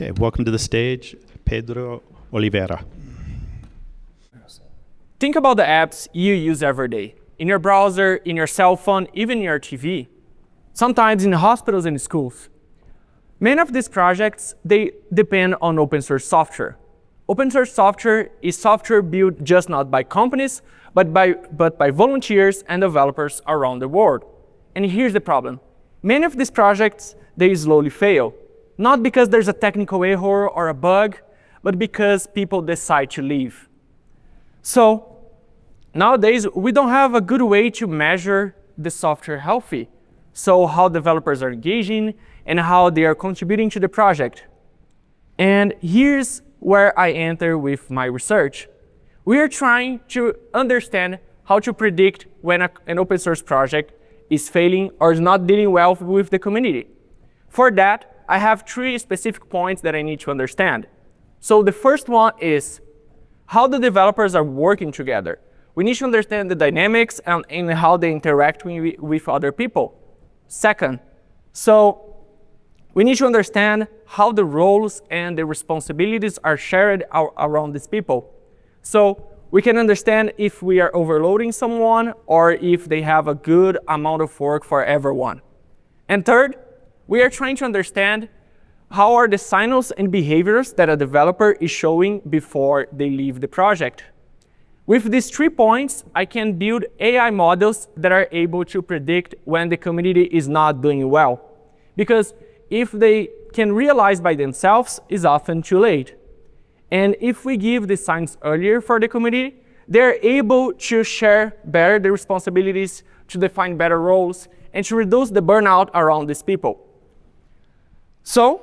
Okay, welcome to the stage, Pedro Oliveira. Think about the apps you use every day, in your browser, in your cell phone, even in your TV, sometimes in hospitals and schools. Many of these projects, they depend on open source software. Open source software is software built just not by companies, but by volunteers and developers around the world. And here's the problem. Many of these projects, they slowly fail. Not because there's a technical error or a bug, but because people decide to leave. So nowadays, we don't have a good way to measure the software healthy. So how developers are engaging and how they are contributing to the project. And here's where I enter with my research. We are trying to understand how to predict when an open source project is failing or is not dealing well with the community. For that, I have 3 specific points that I need to understand. So the first one is how the developers are working together. We need to understand the dynamics and how they interact with other people. Second, so we need to understand how the roles and the responsibilities are shared around these people. So we can understand if we are overloading someone or if they have a good amount of work for everyone. And third, we are trying to understand how are the signals and behaviors that a developer is showing before they leave the project. With these 3 points, I can build AI models that are able to predict when the community is not doing well. Because if they can realize by themselves, it's often too late. And if we give the signs earlier for the community, they're able to share better the responsibilities, to define better roles, and to reduce the burnout around these people. So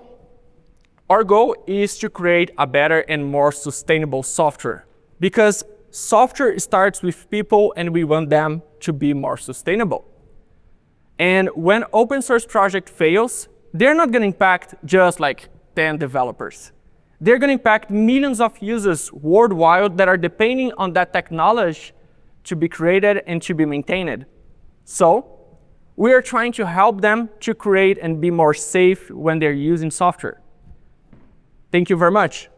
our goal is to create a better and more sustainable software, because software starts with people and we want them to be more sustainable. And when open source project fails, they're not going to impact just like 10 developers. They're going to impact millions of users worldwide that are depending on that technology to be created and to be maintained. So we are trying to help them to create and be more safe when they're using software. Thank you very much.